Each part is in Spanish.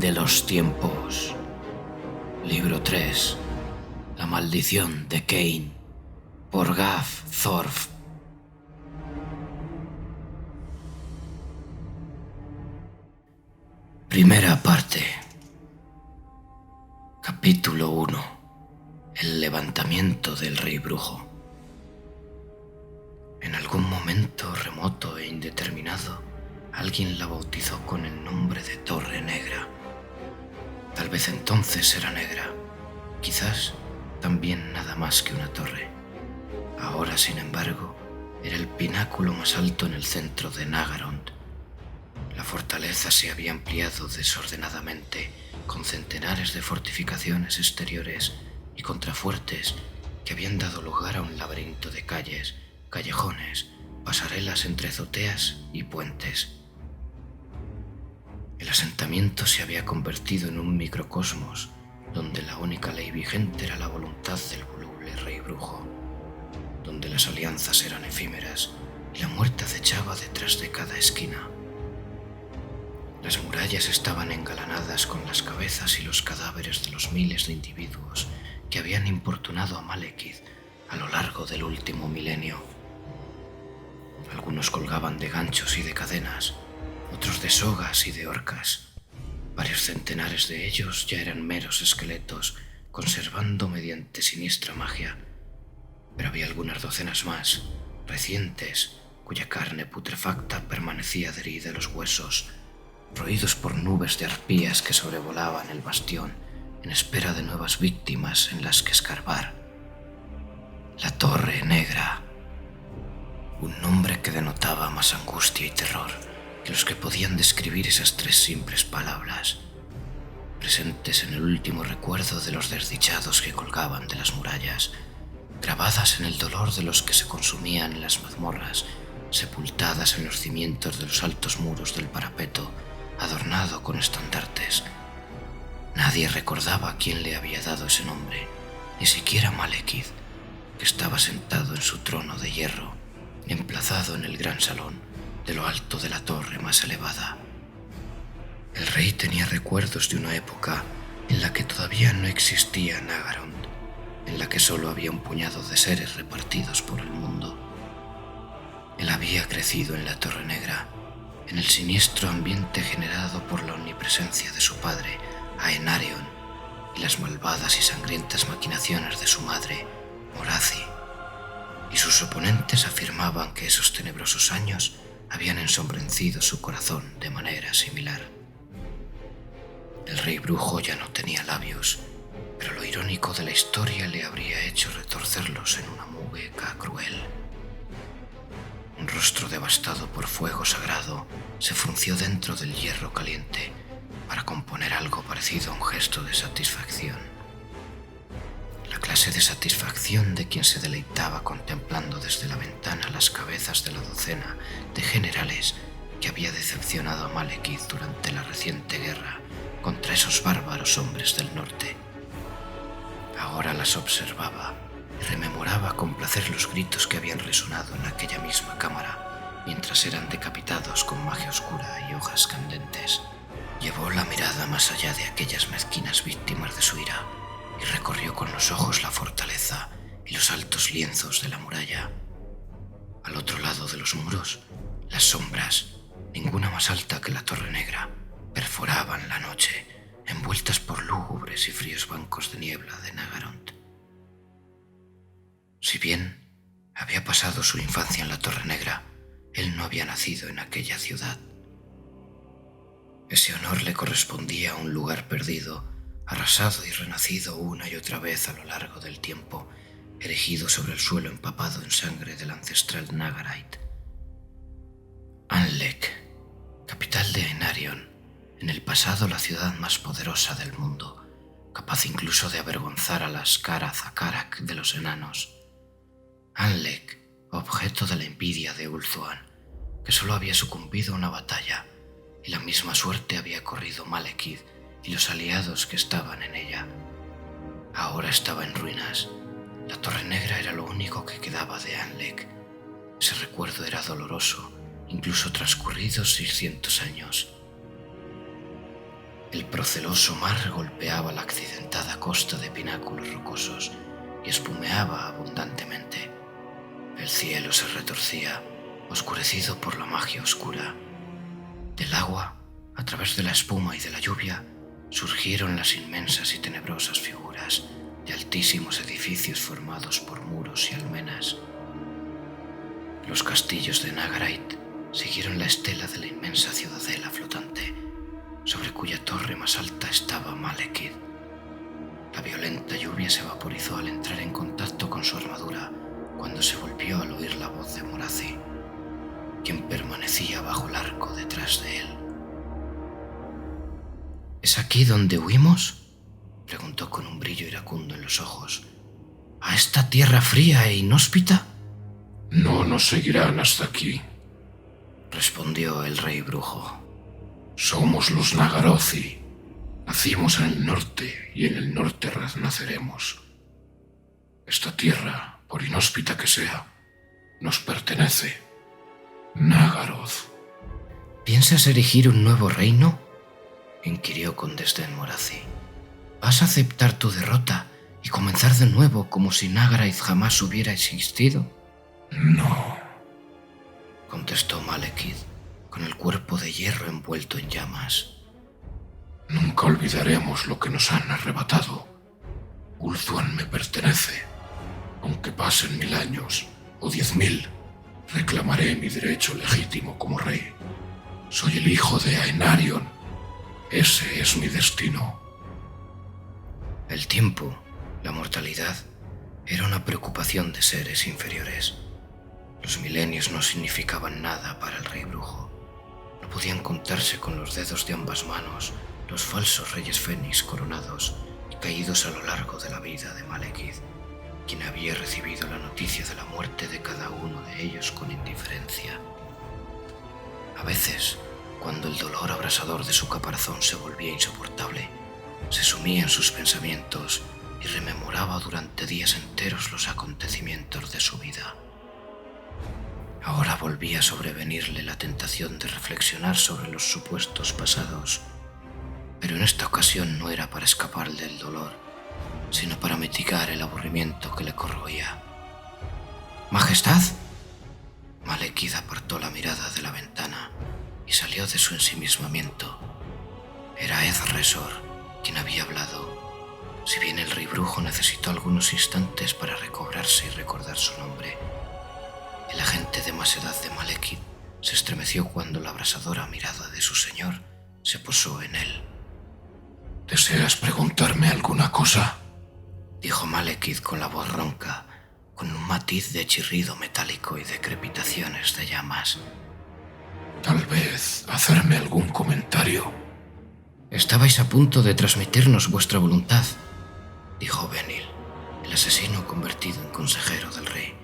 de los tiempos. Libro 3. La maldición de Cain. Por Gav Thorf. Primera parte. Capítulo 1. El levantamiento del rey brujo. En algún momento remoto e indeterminado, alguien la bautizó con el nombre de Torre Negra. Tal vez entonces era negra, quizás también nada más que una torre. Ahora, sin embargo, era el pináculo más alto en el centro de Nagarond. La fortaleza se había ampliado desordenadamente, con centenares de fortificaciones exteriores y contrafuertes que habían dado lugar a un laberinto de calles, callejones, pasarelas entre azoteas y puentes. El asentamiento se había convertido en un microcosmos donde la única ley vigente era la voluntad del voluble rey brujo, donde las alianzas eran efímeras y la muerte acechaba detrás de cada esquina. Las murallas estaban engalanadas con las cabezas y los cadáveres de los miles de individuos que habían importunado a Malekith a lo largo del último milenio. Algunos colgaban de ganchos y de cadenas, otros de sogas y de horcas. Varios centenares de ellos ya eran meros esqueletos, conservando mediante siniestra magia. Pero había algunas docenas más, recientes, cuya carne putrefacta permanecía adherida a los huesos, roídos por nubes de arpías que sobrevolaban el bastión en espera de nuevas víctimas en las que escarbar. La Torre Negra. Un nombre que denotaba más angustia y terror que los que podían describir esas tres simples palabras, presentes en el último recuerdo de los desdichados que colgaban de las murallas, grabadas en el dolor de los que se consumían en las mazmorras, sepultadas en los cimientos de los altos muros del parapeto, adornado con estandartes. Nadie recordaba quién le había dado ese nombre, ni siquiera Malekith, que estaba sentado en su trono de hierro, emplazado en el gran salón, de lo alto de la torre más elevada. El rey tenía recuerdos de una época en la que todavía no existía Nagarond, en la que solo había un puñado de seres repartidos por el mundo. Él había crecido en la Torre Negra, en el siniestro ambiente generado por la omnipresencia de su padre, Aenarion, y las malvadas y sangrientas maquinaciones de su madre, Morathi. Y sus oponentes afirmaban que esos tenebrosos años habían ensombrecido su corazón de manera similar. El rey brujo ya no tenía labios, pero lo irónico de la historia le habría hecho retorcerlos en una mueca cruel. Un rostro devastado por fuego sagrado se frunció dentro del hierro caliente para componer algo parecido a un gesto de satisfacción. La clase de satisfacción de quien se deleitaba contemplando desde la ventana las cabezas de la docena de generales que había decepcionado a Malekith durante la reciente guerra contra esos bárbaros hombres del norte. Ahora las observaba y rememoraba con placer los gritos que habían resonado en aquella misma cámara mientras eran decapitados con magia oscura y hojas candentes. Llevó la mirada más allá de aquellas mezquinas víctimas de su ira y recorrió con los ojos la fortaleza y los altos lienzos de la muralla. Al otro lado de los muros, las sombras, ninguna más alta que la Torre Negra, perforaban la noche, envueltas por lúgubres y fríos bancos de niebla de Nagarond. Si bien había pasado su infancia en la Torre Negra, él no había nacido en aquella ciudad. Ese honor le correspondía a un lugar perdido, arrasado y renacido una y otra vez a lo largo del tiempo, erigido sobre el suelo empapado en sangre del ancestral Nagarite. Anlek, capital de Aenarion, en el pasado la ciudad más poderosa del mundo, capaz incluso de avergonzar a las Kara-Zakarak de los enanos. Anlek, objeto de la envidia de Ulthuan, que solo había sucumbido a una batalla, y la misma suerte había corrido Malekith y los aliados que estaban en ella. Ahora estaba en ruinas. La Torre Negra era lo único que quedaba de Anlek. Ese recuerdo era doloroso, incluso transcurridos 600 años. El proceloso mar golpeaba la accidentada costa de pináculos rocosos y espumeaba abundantemente. El cielo se retorcía, oscurecido por la magia oscura. Del agua, a través de la espuma y de la lluvia, surgieron las inmensas y tenebrosas figuras de altísimos edificios formados por muros y almenas. Los castillos de Nagarite siguieron la estela de la inmensa ciudadela flotante, sobre cuya torre más alta estaba Malekith. La violenta lluvia se vaporizó al entrar en contacto con su armadura cuando se volvió al oír la voz de Morathi, quien permanecía bajo el arco detrás de él. ¿Es aquí donde huimos?, preguntó con un brillo iracundo en los ojos. ¿A esta tierra fría e inhóspita? No nos seguirán hasta aquí, respondió el rey brujo. Somos los Nagarothi. Nacimos en el norte y en el norte renaceremos. Esta tierra, por inhóspita que sea, nos pertenece. Nagaroth. ¿Piensas erigir un nuevo reino?, inquirió con desdén Morathi. ¿Vas a aceptar tu derrota y comenzar de nuevo como si Nagarite jamás hubiera existido? No, contestó Malekith, con el cuerpo de hierro envuelto en llamas. Nunca olvidaremos lo que nos han arrebatado. Ulthuan me pertenece. Aunque pasen 1000 años o 10.000, reclamaré mi derecho legítimo como rey. Soy el hijo de Aenarion. Ese es mi destino. El tiempo, la mortalidad, era una preocupación de seres inferiores. Los milenios no significaban nada para el rey brujo. No podían contarse con los dedos de ambas manos los falsos reyes fénix coronados y caídos a lo largo de la vida de Malekith, quien había recibido la noticia de la muerte de cada uno de ellos con indiferencia. A veces, cuando el dolor abrasador de su caparazón se volvía insoportable, se sumía en sus pensamientos y rememoraba durante días enteros los acontecimientos de su vida. Ahora volvía a sobrevenirle la tentación de reflexionar sobre los supuestos pasados, pero en esta ocasión no era para escapar del dolor, sino para mitigar el aburrimiento que le corroía. «¿Majestad?». Malekith apartó la mirada de la ventana y salió de su ensimismamiento. Era Ed-Resor quien había hablado, si bien el rey brujo necesitó algunos instantes para recobrarse y recordar su nombre. El agente de más edad de Malekith se estremeció cuando la abrasadora mirada de su señor se posó en él. ¿Deseas preguntarme alguna cosa?, dijo Malekith con la voz ronca, con un matiz de chirrido metálico y de crepitaciones de llamas. Tal vez hacerme algún comentario. Estabais a punto de transmitirnos vuestra voluntad, dijo Benil, el asesino convertido en consejero del rey,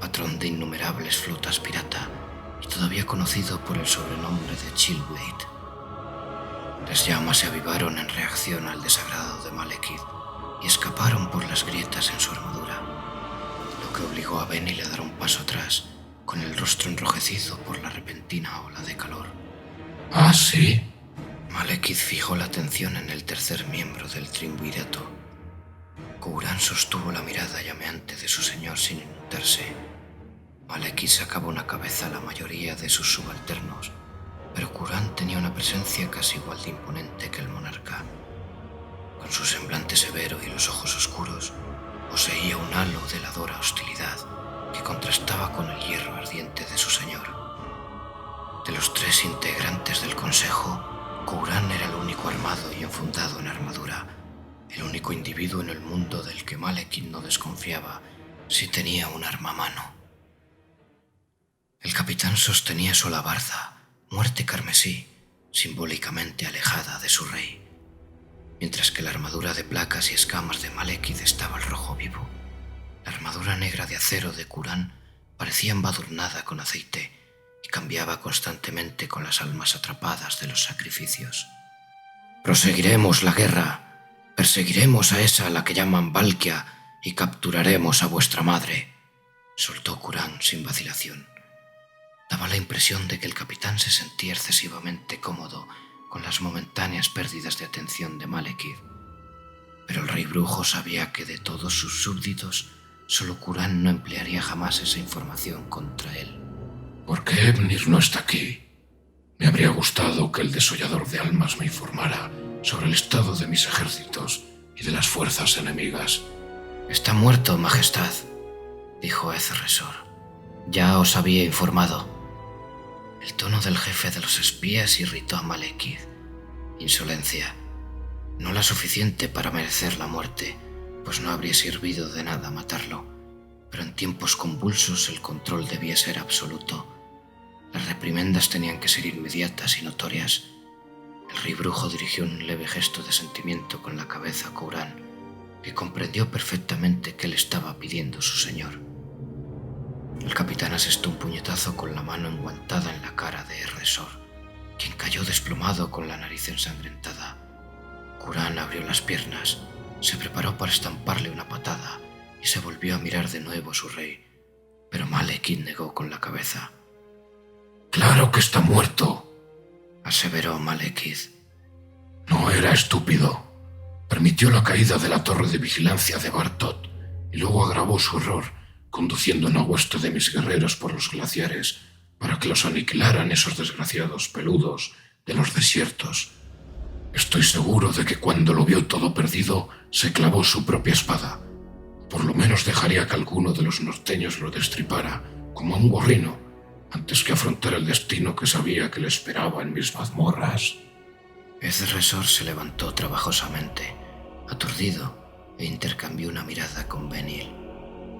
patrón de innumerables flotas pirata y todavía conocido por el sobrenombre de Chillblade. Las llamas se avivaron en reacción al desagrado de Malekith y escaparon por las grietas en su armadura, lo que obligó a Benil a dar un paso atrás, con el rostro enrojecido por la repentina ola de calor. ¿Ah, sí? Malekith fijó la atención en el tercer miembro del triunvirato. Kouran sostuvo la mirada llameante de su señor sin inmutarse. Malekith sacaba una cabeza a la mayoría de sus subalternos, pero Kouran tenía una presencia casi igual de imponente que el monarca. Con su semblante severo y los ojos oscuros, poseía un halo de heladora hostilidad que contrastaba con el hierro ardiente de su señor. De los 3 integrantes del consejo, Kouran era el único armado y enfundado en armadura, el único individuo en el mundo del que Malekith no desconfiaba si tenía un arma a mano. El capitán sostenía su alabarda, muerte carmesí, simbólicamente alejada de su rey, mientras que la armadura de placas y escamas de Malekith estaba al rojo vivo. La armadura negra de acero de Kouran parecía embadurnada con aceite y cambiaba constantemente con las almas atrapadas de los sacrificios. «Proseguiremos la guerra, perseguiremos a esa a la que llaman Valkia y capturaremos a vuestra madre», soltó Kouran sin vacilación. Daba la impresión de que el capitán se sentía excesivamente cómodo con las momentáneas pérdidas de atención de Malekith. Pero el rey brujo sabía que de todos sus súbditos, solo Qurán no emplearía jamás esa información contra él. ¿Por qué Ebnir no está aquí? Me habría gustado que el desollador de almas me informara sobre el estado de mis ejércitos y de las fuerzas enemigas. Está muerto, Majestad, dijo Ezresor. Ya os había informado. El tono del jefe de los espías irritó a Malekith. Insolencia. No la suficiente para merecer la muerte, pues no habría servido de nada matarlo. Pero en tiempos convulsos el control debía ser absoluto. Las reprimendas tenían que ser inmediatas y notorias. El rey brujo dirigió un leve gesto de sentimiento con la cabeza a Qurán, que comprendió perfectamente qué le estaba pidiendo su señor. El capitán asestó un puñetazo con la mano enguantada en la cara de Ezresor, quien cayó desplomado con la nariz ensangrentada. Qurán abrió las piernas, se preparó para estamparle una patada y se volvió a mirar de nuevo a su rey, pero Malekith negó con la cabeza. «Claro que está muerto», aseveró Malekith. «No era estúpido. Permitió la caída de la torre de vigilancia de Bartot y luego agravó su error, conduciendo en aguasto de mis guerreros por los glaciares para que los aniquilaran esos desgraciados peludos de los desiertos. Estoy seguro de que cuando lo vio todo perdido, se clavó su propia espada. Por lo menos dejaría que alguno de los norteños lo destripara, como a un gorrino, antes que afrontar el destino que sabía que le esperaba en mis mazmorras». Ezresor se levantó trabajosamente, aturdido, e intercambió una mirada con Benil.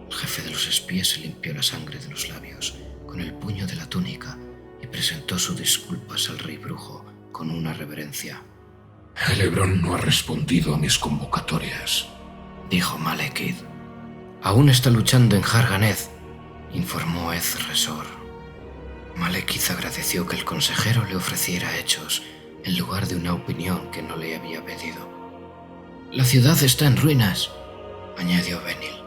El jefe de los espías se limpió la sangre de los labios con el puño de la túnica y presentó sus disculpas al rey brujo con una reverencia. «Celebrón no ha respondido a mis convocatorias», dijo Malekith. «Aún está luchando en Jarganeth», informó Ezresor. Malekith agradeció que el consejero le ofreciera hechos en lugar de una opinión que no le había pedido. «La ciudad está en ruinas», añadió Benil.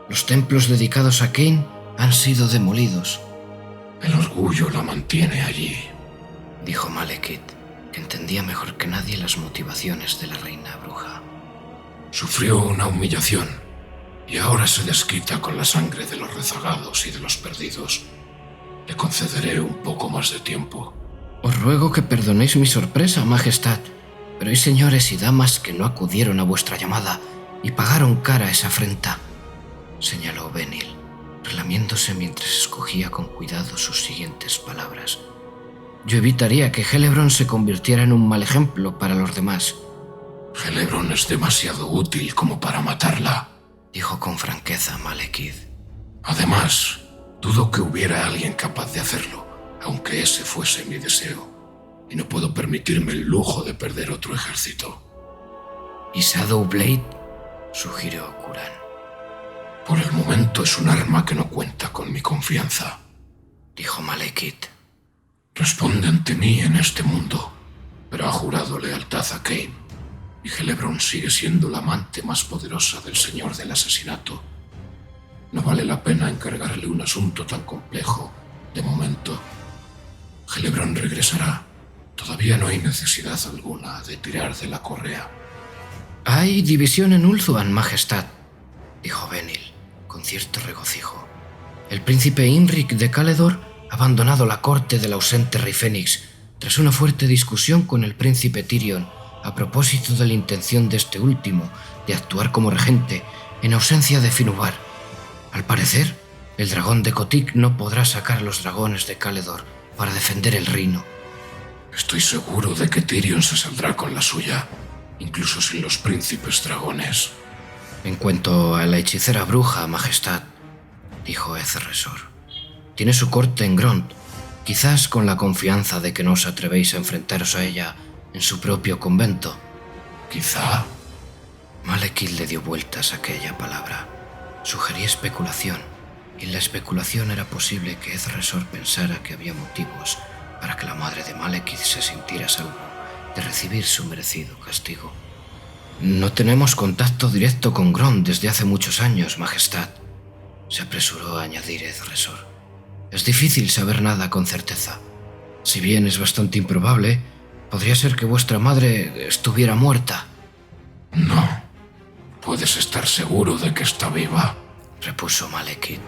«Los templos dedicados a Cain han sido demolidos». «El orgullo la mantiene allí», dijo Malekith, que entendía mejor que nadie las motivaciones de la reina bruja. «Sufrió una humillación y ahora se desquita con la sangre de los rezagados y de los perdidos. Le concederé un poco más de tiempo». «Os ruego que perdonéis mi sorpresa, Majestad, pero hay señores y damas que no acudieron a vuestra llamada y pagaron cara esa afrenta», señaló Benil, relamiéndose mientras escogía con cuidado sus siguientes palabras. «Yo evitaría que Celebrón se convirtiera en un mal ejemplo para los demás». «Celebrón es demasiado útil como para matarla», dijo con franqueza Malekith. «Además, dudo que hubiera alguien capaz de hacerlo, aunque ese fuese mi deseo, y no puedo permitirme el lujo de perder otro ejército». «¿Y Shadowblade?», sugirió Qurán. «Por el momento es un arma que no cuenta con mi confianza», dijo Malekith. «Responde ante mí en este mundo, pero ha jurado lealtad a Cain, y Celebrón sigue siendo la amante más poderosa del señor del asesinato. No vale la pena encargarle un asunto tan complejo, de momento. Celebrón regresará. Todavía no hay necesidad alguna de tirar de la correa». «Hay división en Ulthuan, Majestad», dijo Benil, con cierto regocijo. «El príncipe Imrik de Caledor ha abandonado la corte del ausente rey Fénix tras una fuerte discusión con el príncipe Tyrion a propósito de la intención de este último de actuar como regente en ausencia de Finubar. Al parecer, el dragón de Kotik no podrá sacar a los dragones de Caledor para defender el reino». «Estoy seguro de que Tyrion se saldrá con la suya, incluso sin los príncipes dragones». «En cuanto a la hechicera bruja, Majestad», dijo Ezresor, «tiene su corte en Grond, quizás con la confianza de que no os atrevéis a enfrentaros a ella en su propio convento». «Quizá». Malekith le dio vueltas a aquella palabra. Sugería especulación, y en la especulación era posible que Ezresor pensara que había motivos para que la madre de Malekith se sintiera a salvo de recibir su merecido castigo. «No tenemos contacto directo con Grond desde hace muchos años, Majestad», se apresuró a añadir Ezresor. «Es difícil saber nada con certeza. Si bien es bastante improbable, Podría ser que vuestra madre estuviera muerta. No. Puedes estar seguro de que está viva, repuso Malekith.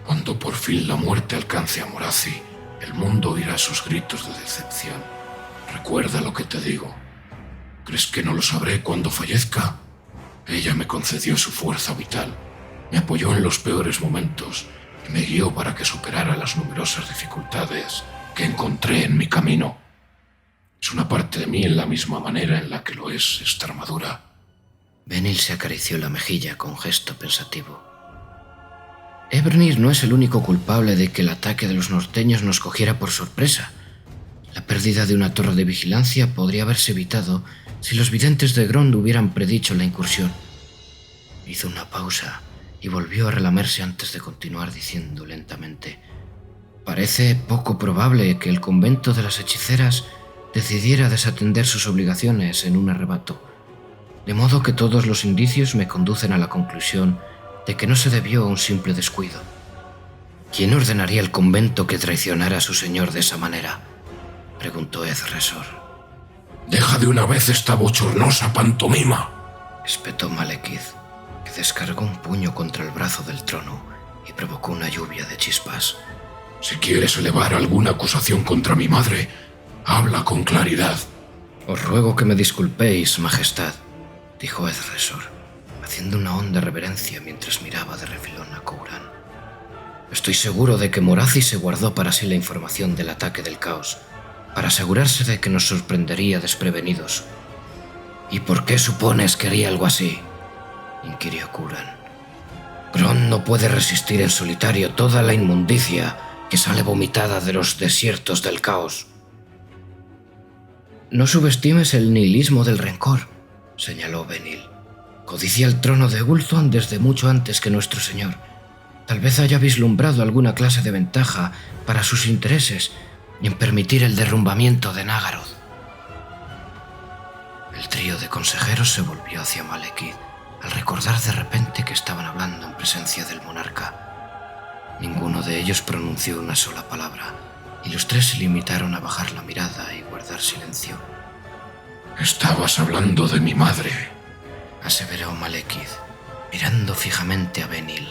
Cuando por fin la muerte alcance a Morathi, el mundo oirá sus gritos de decepción. Recuerda lo que te digo. ¿Crees que no lo sabré cuando fallezca? Ella me concedió su fuerza vital, me apoyó en los peores momentos y me guió para que superara las numerosas dificultades que encontré en mi camino. Es una parte de mí en la misma manera en la que lo es esta armadura. Benil se acarició la mejilla con gesto pensativo. Ebernir no es el único culpable de que el ataque de los norteños nos cogiera por sorpresa. La pérdida de una torre de vigilancia podría haberse evitado si los videntes de Grond hubieran predicho la incursión. Hizo una pausa y volvió a relamerse antes de continuar diciendo lentamente: parece poco probable que el convento de las hechiceras decidiera desatender sus obligaciones en un arrebato, de modo que todos los indicios me conducen a la conclusión de que no se debió a un simple descuido. ¿Quién ordenaría al convento que traicionara a su señor de esa manera?, preguntó Ezresor. «Deja de una vez esta bochornosa pantomima», espetó Malekith, que descargó un puño contra el brazo del trono y provocó una lluvia de chispas. «Si quieres elevar alguna acusación contra mi madre, habla con claridad». «Os ruego que me disculpéis, majestad», dijo Ezresor, haciendo una honda reverencia mientras miraba de refilón a Couran. «Estoy seguro de que Morathi se guardó para sí la información del ataque del caos, para asegurarse de que nos sorprendería desprevenidos». «¿Y por qué supones que haría algo así?», inquirió Couran. «Grond no puede resistir en solitario toda la inmundicia que sale vomitada de los desiertos del caos». «No subestimes el nihilismo del rencor», señaló Benil. «Codicia el trono de Ulthuan desde mucho antes que nuestro señor. Tal vez haya vislumbrado alguna clase de ventaja para sus intereses en permitir el derrumbamiento de Nagaroth». El trío de consejeros se volvió hacia Malekith al recordar de repente que estaban hablando en presencia del monarca. Ninguno de ellos pronunció una sola palabra, y los tres se limitaron a bajar la mirada y guardar silencio. «Estabas hablando de mi madre», aseveró Malekith, mirando fijamente a Benil.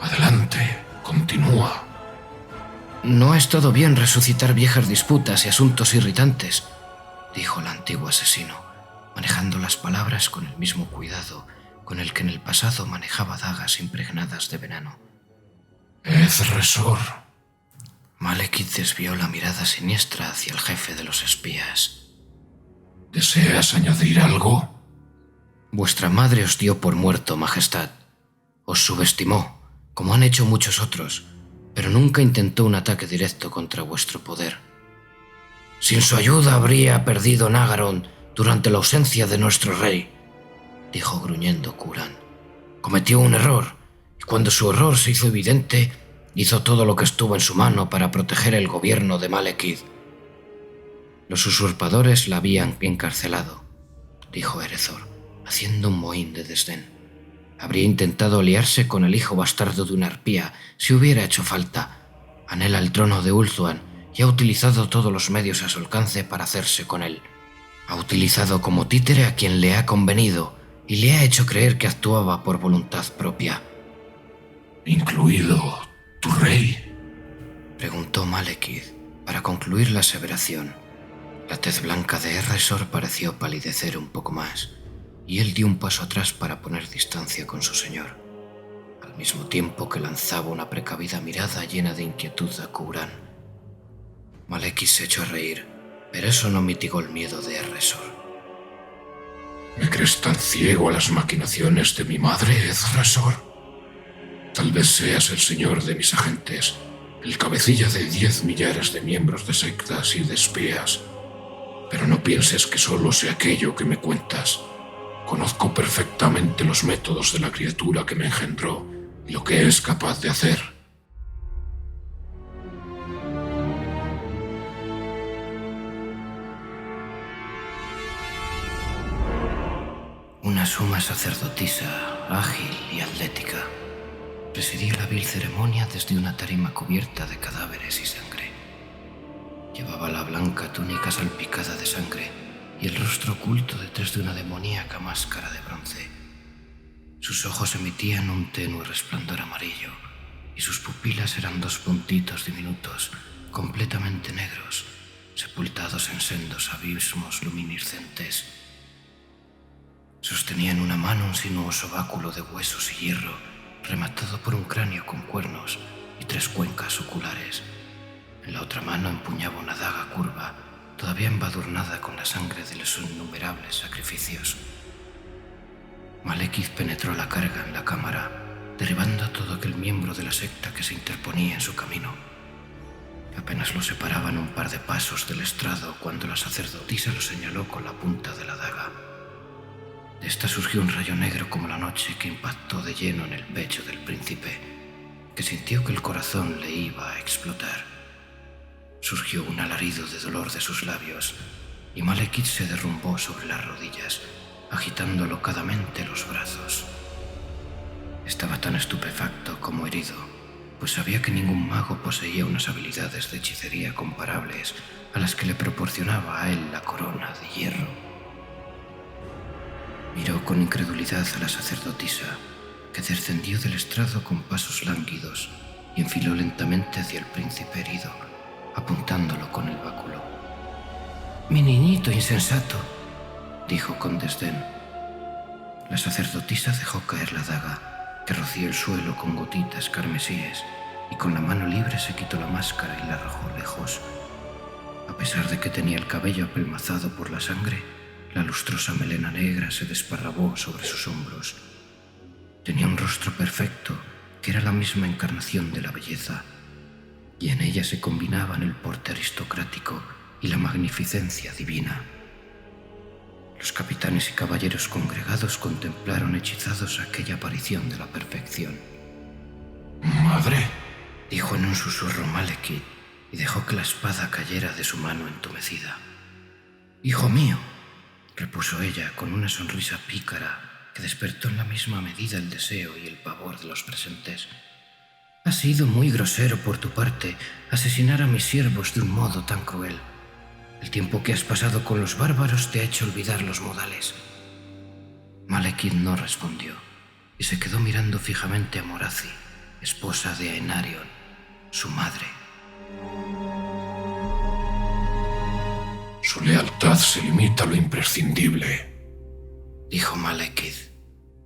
«Adelante, continúa». «No ha estado bien resucitar viejas disputas y asuntos irritantes», dijo el antiguo asesino, manejando las palabras con el mismo cuidado con el que en el pasado manejaba dagas impregnadas de veneno. «Ezresor». Malekith desvió la mirada siniestra hacia el jefe de los espías. ¿Deseas añadir algo? «Vuestra madre os dio por muerto, majestad. Os subestimó, como han hecho muchos otros, pero nunca intentó un ataque directo contra vuestro poder. Sin su ayuda habría perdido Nagaroth durante la ausencia de nuestro rey», dijo gruñendo Couran. «Cometió un error, y cuando su error se hizo evidente, hizo todo lo que estuvo en su mano para proteger el gobierno de Malekith. Los usurpadores la habían encarcelado», dijo Erezor, haciendo un mohín de desdén. «Habría intentado aliarse con el hijo bastardo de una arpía si hubiera hecho falta. Anhela el trono de Ulthuan y ha utilizado todos los medios a su alcance para hacerse con él. Ha utilizado como títere a quien le ha convenido y le ha hecho creer que actuaba por voluntad propia». «¿Incluido tu rey?», preguntó Malekith para concluir la aseveración. La tez blanca de Ezresor pareció palidecer un poco más, y él dio un paso atrás para poner distancia con su señor, al mismo tiempo que lanzaba una precavida mirada llena de inquietud a Couran. Malekith se echó a reír, pero eso no mitigó el miedo de Ezresor. ¿Me crees tan ciego a las maquinaciones de mi madre, Ezresor? Tal vez seas el señor de mis agentes, el cabecilla de 10 millares de miembros de sectas y de espías. Pero no pienses que solo sé aquello que me cuentas. Conozco perfectamente los métodos de la criatura que me engendró y lo que es capaz de hacer. Una suma sacerdotisa, ágil y atlética, presidía la vil ceremonia desde una tarima cubierta de cadáveres y sangre. Llevaba la blanca túnica salpicada de sangre y el rostro oculto detrás de una demoníaca máscara de bronce. Sus ojos emitían un tenue resplandor amarillo y sus pupilas eran dos puntitos diminutos, completamente negros, sepultados en sendos abismos luminiscentes. Sostenía en una mano un sinuoso báculo de huesos y hierro, rematado por un cráneo con cuernos y 3 cuencas oculares. En la otra mano empuñaba una daga curva, todavía embadurnada con la sangre de los innumerables sacrificios. Malekith penetró la carga en la cámara, derribando a todo aquel miembro de la secta que se interponía en su camino. Apenas lo separaban un par de pasos del estrado cuando la sacerdotisa lo señaló con la punta de la daga. De esta surgió un rayo negro como la noche que impactó de lleno en el pecho del príncipe, que sintió que el corazón le iba a explotar. Surgió un alarido de dolor de sus labios y Malekith se derrumbó sobre las rodillas, agitando locadamente los brazos. Estaba tan estupefacto como herido, pues sabía que ningún mago poseía unas habilidades de hechicería comparables a las que le proporcionaba a él la corona de hierro. Miró con incredulidad a la sacerdotisa, que descendió del estrado con pasos lánguidos y enfiló lentamente hacia el príncipe herido, apuntándolo con el báculo. «Mi niñito insensato», dijo con desdén. La sacerdotisa dejó caer la daga, que roció el suelo con gotitas carmesíes, y con la mano libre se quitó la máscara y la arrojó lejos. A pesar de que tenía el cabello apelmazado por la sangre, la lustrosa melena negra se desparramó sobre sus hombros. Tenía un rostro perfecto, que era la misma encarnación de la belleza, y en ella se combinaban el porte aristocrático y la magnificencia divina. Los capitanes y caballeros congregados contemplaron hechizados aquella aparición de la perfección. «Madre», dijo en un susurro Malekith, y dejó que la espada cayera de su mano entumecida. «Hijo mío», repuso ella con una sonrisa pícara que despertó en la misma medida el deseo y el pavor de los presentes. «Ha sido muy grosero por tu parte asesinar a mis siervos de un modo tan cruel. El tiempo que has pasado con los bárbaros te ha hecho olvidar los modales». Malekith no respondió y se quedó mirando fijamente a Morathi, esposa de Aenarion, su madre. «Su lealtad se limita a lo imprescindible», dijo Malekith.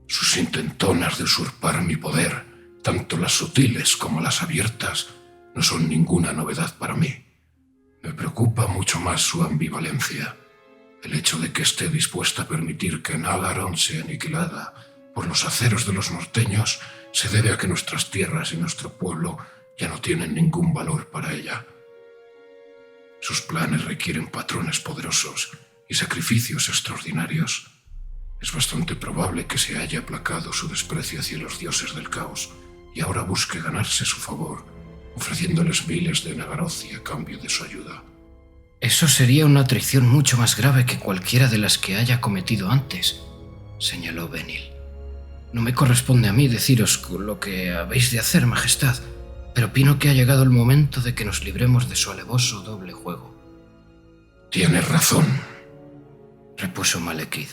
«Sus intentonas de usurpar mi poder, tanto las sutiles como las abiertas, no son ninguna novedad para mí. Me preocupa mucho más su ambivalencia, el hecho de que esté dispuesta a permitir que Nalaron sea aniquilada por los aceros de los norteños se debe a que nuestras tierras y nuestro pueblo ya no tienen ningún valor para ella. Sus planes requieren patrones poderosos y sacrificios extraordinarios. Es bastante probable que se haya aplacado su desprecio hacia los dioses del caos y ahora busque ganarse su favor, ofreciéndoles miles de Nagarothi a cambio de su ayuda». «Eso sería una traición mucho más grave que cualquiera de las que haya cometido antes», señaló Benil. «No me corresponde a mí deciros lo que habéis de hacer, Majestad, pero opino que ha llegado el momento de que nos libremos de su alevoso doble juego». «Tienes razón», repuso Malekith.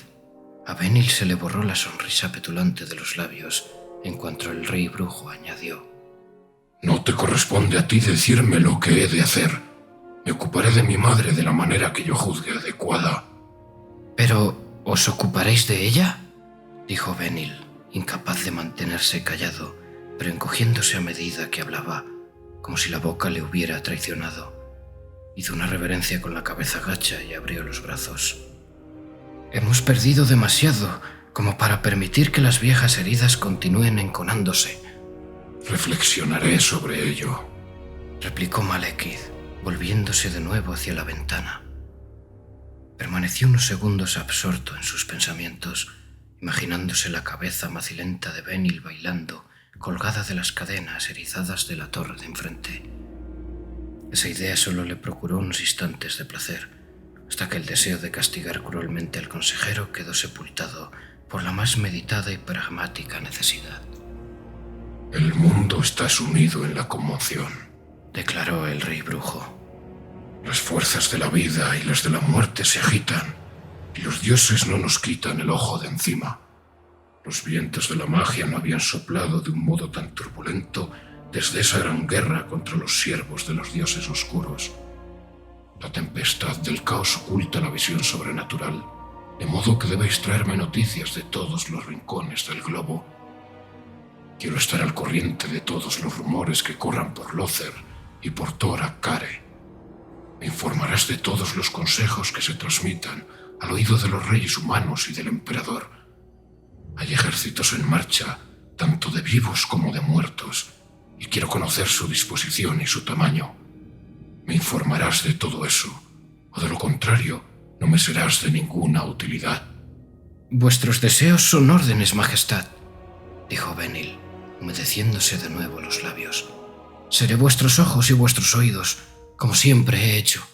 A Benil se le borró la sonrisa petulante de los labios en cuanto el rey brujo añadió: «No te corresponde a ti decirme lo que he de hacer. Me ocuparé de mi madre de la manera que yo juzgue adecuada». «¿Pero os ocuparéis de ella?», dijo Benil, incapaz de mantenerse callado, pero encogiéndose a medida que hablaba, como si la boca le hubiera traicionado. Hizo una reverencia con la cabeza gacha y abrió los brazos. «Hemos perdido demasiado como para permitir que las viejas heridas continúen enconándose». «Reflexionaré sobre ello», replicó Malekith, volviéndose de nuevo hacia la ventana. Permaneció unos segundos absorto en sus pensamientos, imaginándose la cabeza macilenta de Benil bailando, colgada de las cadenas erizadas de la torre de enfrente. Esa idea solo le procuró unos instantes de placer, hasta que el deseo de castigar cruelmente al consejero quedó sepultado por la más meditada y pragmática necesidad. «El mundo está sumido en la conmoción», declaró el rey brujo. Las fuerzas de la vida y las de la muerte se agitan, y los dioses no nos quitan el ojo de encima. Los vientos de la magia no habían soplado de un modo tan turbulento desde esa gran guerra contra los siervos de los dioses oscuros. La tempestad del caos oculta la visión sobrenatural, de modo que debéis traerme noticias de todos los rincones del globo. Quiero estar al corriente de todos los rumores que corran por Lothar y por Tora Care. Me informarás de todos los consejos que se transmitan al oído de los reyes humanos y del emperador. Hay ejércitos en marcha, tanto de vivos como de muertos, y quiero conocer su disposición y su tamaño. Me informarás de todo eso, o de lo contrario, no me serás de ninguna utilidad. Vuestros deseos son órdenes, Majestad, dijo Benil, humedeciéndose de nuevo los labios. Seré vuestros ojos y vuestros oídos, como siempre he hecho.